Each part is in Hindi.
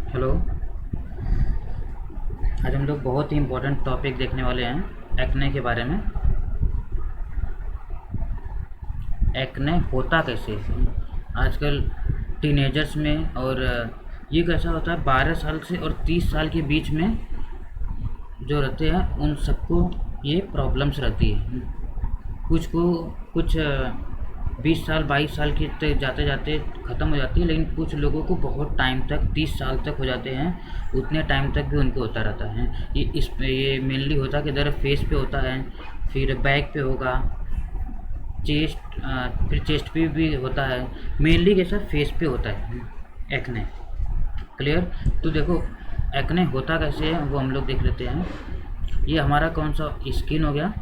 हेलो। आज हम लोग बहुत ही इम्पोर्टेंट टॉपिक देखने वाले हैं एक्ने के बारे में। एक्ने होता कैसे है आजकल टीनेजर्स में, और ये कैसा होता है 12 साल से और 30 साल के बीच में जो रहते हैं उन सबको ये प्रॉब्लम्स रहती है। कुछ को कुछ 20 साल 22 साल की तक जाते जाते ख़त्म हो जाती है, लेकिन कुछ लोगों को बहुत टाइम तक 30 साल तक हो जाते हैं। उतने टाइम तक भी उनको होता रहता है। ये मेनली होता कि इधर फेस पे होता है, फिर बैक पे होगा, चेस्ट, फिर चेस्ट पे भी होता है। मेनली कैसा फेस पे होता है एक्ने। क्लियर। तो देखो एक्ने होता कैसे है वो हम लोग देख लेते हैं। ये हमारा कौन सा स्किन हो गया,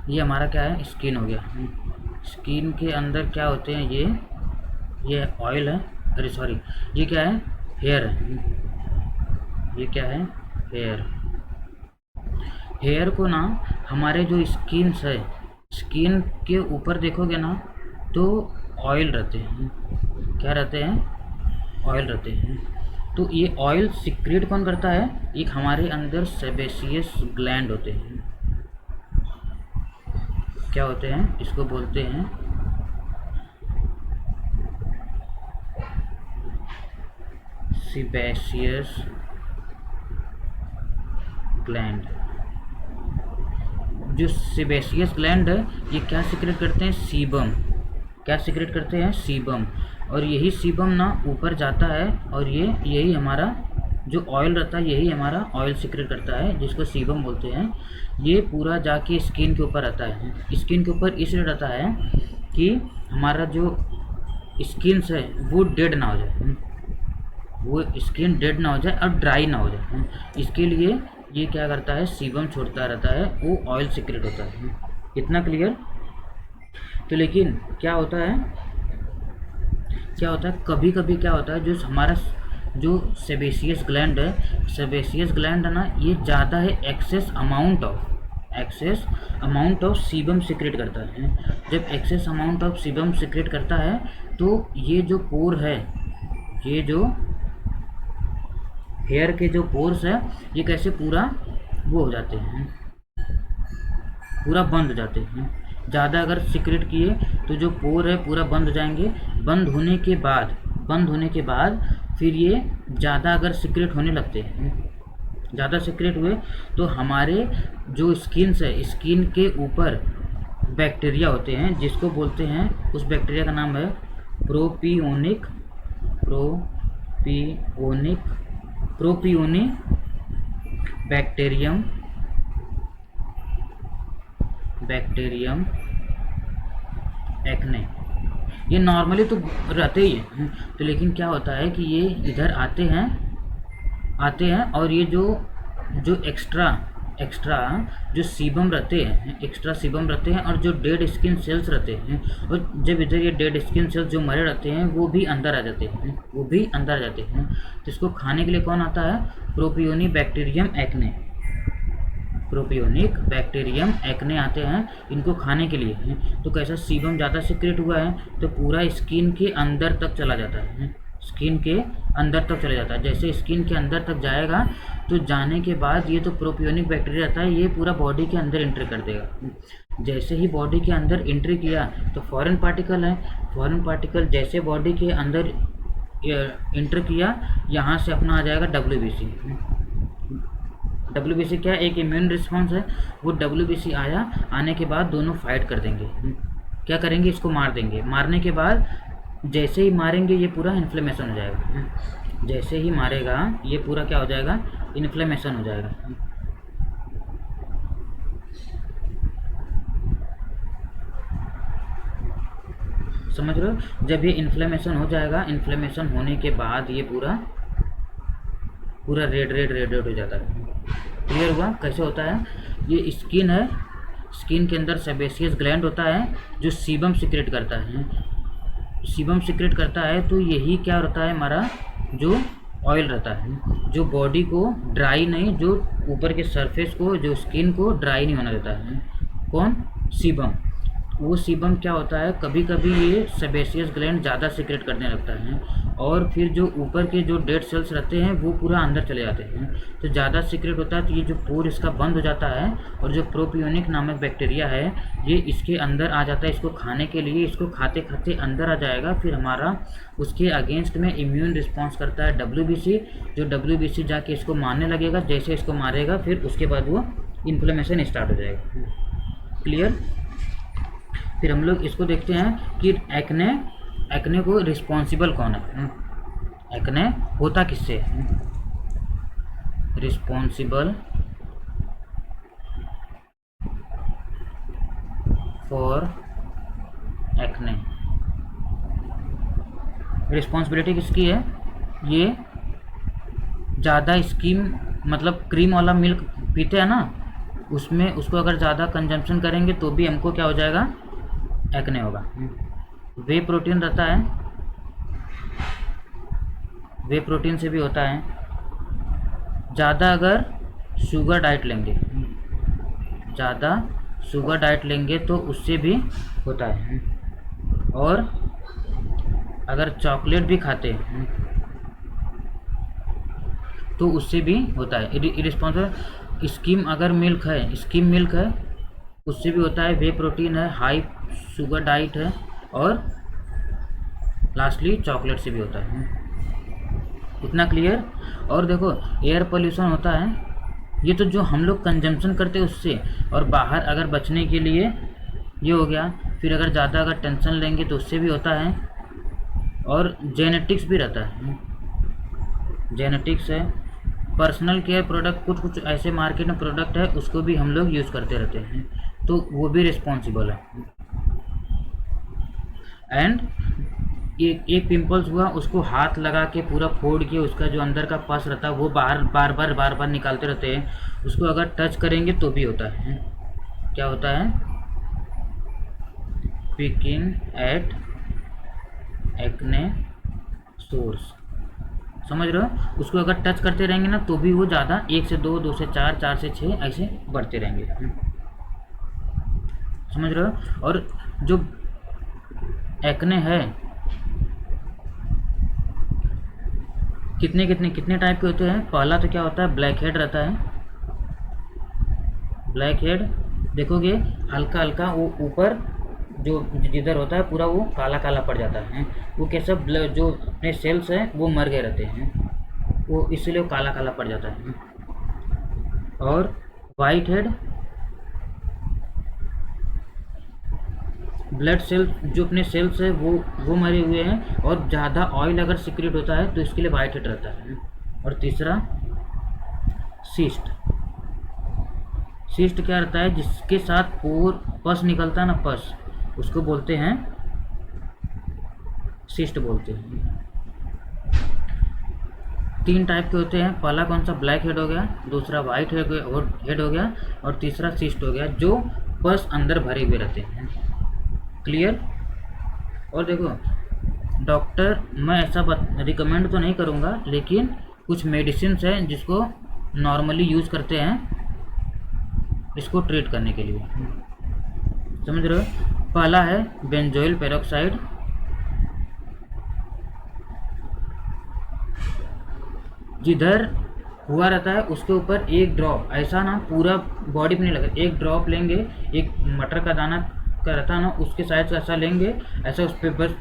ये हमारा क्या है स्किन हो गया। स्किन के अंदर क्या होते हैं ये ऑयल है, अरे सॉरी ये क्या है हेयर है। ये क्या है हेयर। हेयर को ना हमारे जो स्किन है, स्किन के ऊपर देखोगे ना तो ऑयल रहते हैं। क्या रहते हैं ऑयल रहते हैं। तो ये ऑयल सिक्रेट कौन करता है, एक हमारे अंदर सेबेसियस ग्लैंड होते हैं। क्या होते हैं इसको बोलते हैं सेबेसियस ग्लैंड। जो सेबेसियस ग्लैंड है ये क्या सिक्रेट करते हैं सीबम। क्या सिक्रेट करते हैं सीबम। और यही सीबम ना ऊपर जाता है और ये यही हमारा जो ऑयल रहता है यही हमारा ऑयल सिक्रेट करता है, जिसको सीबम बोलते हैं। ये पूरा जाके स्किन के ऊपर रहता है। स्किन के ऊपर इसलिए रहता है कि हमारा जो स्किन है वो डेड ना हो जाए, वो स्किन डेड ना हो जाए और ड्राई ना हो जाए। इसके लिए ये क्या करता है सीबम छोड़ता रहता है, वो ऑयल सिक्रेट होता है। इतना क्लियर। तो लेकिन क्या होता है कभी कभी क्या होता है जो हमारा जो सेबेसियस ग्लैंड है, सेबेसियस ग्लैंड है ना, ये ज़्यादा है excess amount of sebum secrete करता है। जब excess amount of sebum secrete करता है तो ये जो पोर है, ये जो हेयर के जो पोर्स है ये कैसे पूरा वो हो जाते हैं, पूरा बंद हो जाते हैं। ज़्यादा अगर सिक्रेट किए तो जो पोर है पूरा बंद हो जाएंगे। बंद होने के बाद फिर ये ज़्यादा अगर सिक्रेट होने लगते हैं, ज़्यादा सिक्रेट हुए तो हमारे जो स्किन है, स्किन के ऊपर बैक्टीरिया होते हैं जिसको बोलते हैं, उस बैक्टीरिया का नाम है प्रोपियोनिक बैक्टीरियम एक्ने। ये नॉर्मली तो रहते ही हैं, तो लेकिन क्या होता है कि ये इधर आते हैं और ये जो जो एक्स्ट्रा जो सीबम रहते हैं, एक्स्ट्रा सीबम रहते हैं और जो डेड स्किन सेल्स रहते हैं, और जब इधर ये डेड स्किन सेल्स जो मरे रहते हैं वो भी अंदर आ जाते हैं, तो इसको खाने के लिए कौन आता है प्रोपियोनिक बैक्टीरियम एक्ने आते हैं इनको खाने के लिए। तो कैसा सीबम ज़्यादा सिक्रेट हुआ है तो पूरा स्किन के अंदर तक चला जाता है, जैसे स्किन के अंदर तक जाएगा तो जाने के बाद ये तो प्रोपियोनिक बैक्टीरिया रहता है, ये पूरा बॉडी के अंदर एंट्री कर देगा। जैसे ही बॉडी के अंदर एंट्री किया तो फॉरेन पार्टिकल जैसे बॉडी के अंदर एंटर किया, यहाँ से अपना आ जाएगा WBC क्या एक इम्यून रिस्पॉन्स है। वो WBC आने के बाद दोनों फाइट कर देंगे। क्या करेंगे, इसको मार देंगे। मारने के बाद जैसे ही मारेंगे ये पूरा इन्फ्लेमेशन हो जाएगा। जैसे ही मारेगा ये पूरा क्या हो जाएगा, इन्फ्लेमेशन हो जाएगा। समझ रहे हो। जब ये इन्फ्लेमेशन हो जाएगा, इन्फ्लेमेशन होने के बाद ये पूरा रेड हो जाता है। क्लियर हुआ कैसे होता है। ये स्किन है, स्किन के अंदर सेबेसियस ग्लैंड होता है जो सीबम सिक्रेट करता है। तो यही क्या रहता है हमारा जो ऑयल रहता है, जो बॉडी को ड्राई नहीं, जो ऊपर के सरफेस को, जो स्किन को ड्राई नहीं होने देता है। कौन, सीबम। वो सीबम क्या होता है, कभी कभी ये सेबेसियस ग्लैंड ज़्यादा सीक्रेट करने लगता है और फिर जो ऊपर के जो डेड सेल्स रहते हैं वो पूरा अंदर चले जाते हैं, तो ज़्यादा सीक्रेट होता है तो ये जो पोर इसका बंद हो जाता है और जो प्रोपियोनिक नामक बैक्टीरिया है ये इसके अंदर आ जाता है इसको खाने के लिए। इसको खाते खाते अंदर आ जाएगा, फिर हमारा उसके अगेंस्ट में इम्यून रिस्पॉन्स करता है WBC, जो WBC जाके इसको मारने लगेगा। जैसे इसको मारेगा फिर उसके बाद वो इन्फ्लेमेशन स्टार्ट हो जाएगा। क्लियर। फिर हम लोग इसको देखते हैं कि एक्ने को रिस्पॉन्सिबल कौन है। एक्ने होता किससे है? रिस्पॉन्सिबल फॉर एक्ने, रिस्पॉन्सिबिलिटी किसकी है? ये ज़्यादा स्कीम मतलब क्रीम वाला मिल्क पीते हैं ना, उसमें उसको अगर ज़्यादा कंजम्पशन करेंगे तो भी हमको क्या हो जाएगा? एक्ने होगा। वे प्रोटीन रहता है, वे प्रोटीन से भी होता है। ज़्यादा अगर शुगर डाइट लेंगे, ज़्यादा शुगर डाइट लेंगे तो उससे भी होता है। और अगर चॉकलेट भी खाते हैं तो उससे भी होता है। इरिस्पॉन्सिबल स्किम अगर मिल्क है, स्किम मिल्क है, उससे भी होता है। वे प्रोटीन है, हाई शुगर डाइट है और लास्टली चॉकलेट से भी होता है। इतना क्लियर। और देखो एयर पोल्यूशन होता है, ये तो जो हम लोग कंजम्पशन करते हैं उससे, और बाहर अगर बचने के लिए ये हो गया। फिर अगर ज़्यादा अगर टेंशन लेंगे तो उससे भी होता है। और जेनेटिक्स भी रहता है, जेनेटिक्स है। पर्सनल केयर प्रोडक्ट, कुछ कुछ ऐसे मार्केट में प्रोडक्ट है उसको भी हम लोग यूज़ करते रहते हैं तो वो भी रिस्पॉन्सिबल है। एंड एक पिंपल्स हुआ, उसको हाथ लगा के पूरा फोड़ के उसका जो अंदर का पस रहता है वो बार बार निकालते रहते हैं, उसको अगर टच करेंगे तो भी होता है। क्या होता है? पिकिंग एट एक्ने सोर्स, समझ रहे हो? उसको अगर टच करते रहेंगे ना तो भी वो ज़्यादा 1 से 2, 2 से 4, 4 से 6 ऐसे बढ़ते रहेंगे। समझ रहे हो? और जो एक्ने है कितने टाइप के होते हैं? पहला तो क्या होता है? ब्लैक हेड रहता है। ब्लैक हेड देखोगे हल्का हल्का वो ऊपर जो जिधर होता है पूरा वो काला काला पड़ जाता है। वो कैसा? जो अपने सेल्स हैं वो मर गए रहते हैं, वो इसलिए वो काला काला पड़ जाता है। और वाइट हेड, ब्लड सेल जो अपने सेल्स है वो मरे हुए हैं और ज़्यादा ऑयल अगर सीक्रेट होता है तो इसके लिए वाइट हेड रहता है। और तीसरा सिस्ट। सिस्ट क्या रहता है? जिसके साथ पोर पस निकलता है ना, पस, उसको बोलते हैं सिस्ट बोलते हैं। 3 टाइप के होते हैं। पहला कौन सा? ब्लैक हेड हो गया, दूसरा वाइट हेड हो गया और तीसरा सिस्ट हो गया, जो पस अंदर भरे हुए रहते हैं। क्लियर। और देखो डॉक्टर, मैं ऐसा रिकमेंड तो नहीं करूँगा, लेकिन कुछ मेडिसिन हैं जिसको नॉर्मली यूज़ करते हैं इसको ट्रीट करने के लिए। समझ रहे हो? पहला है बेंजोइल पेरोक्साइड, जिधर हुआ रहता है उसके ऊपर एक ड्रॉप, ऐसा ना पूरा बॉडी पे नहीं लगा, एक ड्रॉप लेंगे, एक मटर का दाना का रहता है ना उसके साइड से ऐसा लेंगे, ऐसा उस पर बस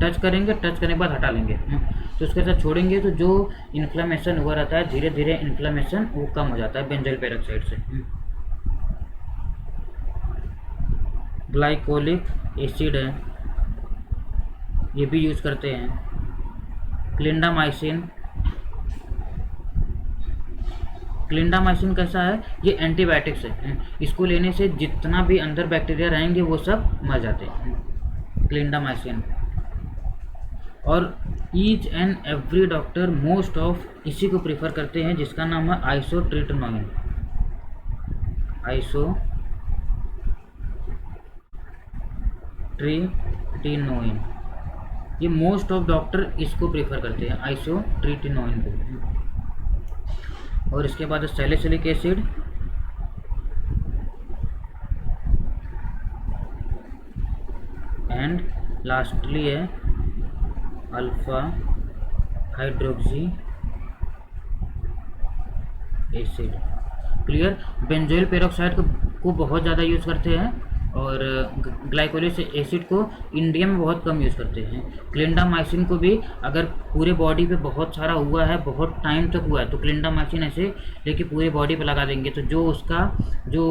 टच करेंगे, टच करने के बाद हटा लेंगे तो उसके साथ छोड़ेंगे तो जो इन्फ्लेमेशन हुआ रहता है धीरे धीरे इन्फ्लेमेशन वो कम हो जाता है बेंजोइल पेरोक्साइड से। ग्लाइकोलिक एसिड है, ये भी यूज़ करते हैं। क्लिंडामाइसिन, क्लिंडामाइसिन कैसा है? ये एंटीबायोटिक्स है, इसको लेने से जितना भी अंदर बैक्टीरिया रहेंगे वो सब मर जाते हैं। क्लिंडामाइसिन। और each and every doctor most of इसी को प्रीफर करते हैं जिसका नाम है आइसोट्रिटिनोइन। आइसोट्रिटिनोइन, ये मोस्ट ऑफ डॉक्टर इसको प्रीफर करते हैं, आइसोट्रिटिनोइन को। और इसके बाद सैलिसिलिक एसिड, लास्टली है alpha hydroxy acid. Clear. Benzoyl peroxide को बहुत ज़्यादा यूज़ करते हैं और ग्लाइकोलिक एसिड को इंडिया में बहुत कम यूज़ करते हैं। क्लिंडामाइसिन को भी अगर पूरे बॉडी पे बहुत सारा हुआ है, बहुत टाइम तक हुआ है, तो क्लिंडामाइसिन ऐसे लेके पूरे बॉडी पे लगा देंगे, तो जो उसका जो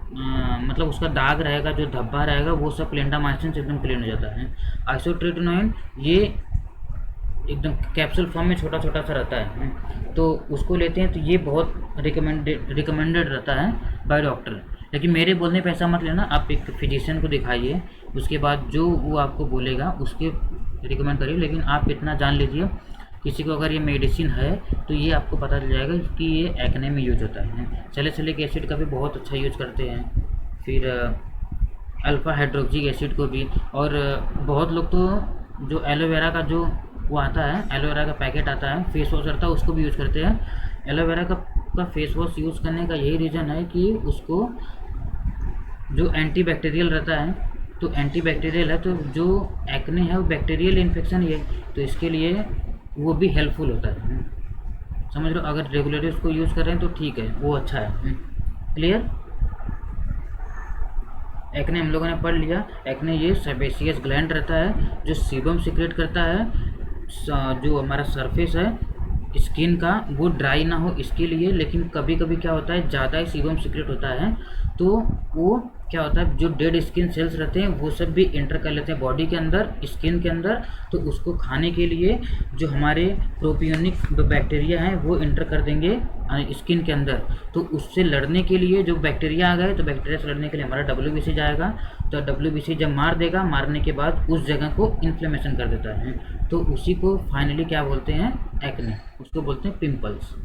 मतलब उसका दाग रहेगा, जो धब्बा रहेगा, वो सब क्लिंडामाइसिन से एकदम क्लीन हो जाता है। आइसोट्रेटिनोइन ये एकदम कैप्सूल फॉर्म में छोटा छोटा सा रहता है, तो उसको लेते हैं, तो ये बहुत रिकमेंडेड रहता है बाय डॉक्टर। लेकिन मेरे बोलने पे ऐसा मत लेना, आप एक फिजिशियन को दिखाइए, उसके बाद जो वो आपको बोलेगा उसके रिकमेंड करिए। लेकिन आप इतना जान लीजिए, किसी को अगर ये मेडिसिन है तो ये आपको पता चल जाएगा कि ये एक्ने में यूज होता है। सैलिसिलिक एसिड का भी बहुत अच्छा यूज करते हैं, फिर अल्फा हाइड्रोक्सिक एसिड को भी, और बहुत लोग तो जो एलोवेरा का जो वो आता है, एलोवेरा का पैकेट आता है, फेस वॉश रहता है, उसको भी यूज़ करते हैं। एलोवेरा का फेस वॉश यूज़ करने का यही रीज़न है कि उसको जो एंटीबैक्टीरियल रहता है, तो एंटीबैक्टीरियल है, तो जो एक्ने है वो बैक्टीरियल इन्फेक्शन ही है, तो इसके लिए वो भी हेल्पफुल होता है। समझ लो, अगर रेगुलरली उसको यूज़ कर रहे हैं तो ठीक है, वो अच्छा है। क्लियर। एक्ने हम लोगों ने पढ़ लिया। एक्ने ये सेबेसियस ग्लैंड रहता है जो सीबम सीक्रेट करता है, जो हमारा सरफेस है स्किन का वो ड्राई ना हो इसके लिए। लेकिन कभी कभी क्या होता है, ज़्यादा ही सीबम सीक्रेट होता है, तो वो क्या होता है, जो डेड स्किन सेल्स रहते हैं वो सब भी इंटर कर लेते हैं बॉडी के अंदर, स्किन के अंदर, तो उसको खाने के लिए जो हमारे प्रोपियोनिक बैक्टीरिया हैं वो इंटर कर देंगे स्किन के अंदर। तो उससे लड़ने के लिए जो बैक्टीरिया आ गए, तो बैक्टीरिया से लड़ने के लिए हमारा WBC जाएगा, तो WBC जब मार देगा, मारने के बाद उस जगह को इन्फ्लेमेशन कर देता है, तो उसी को फाइनली क्या बोलते हैं, एक्ने, उसको बोलते हैं पिंपल्स।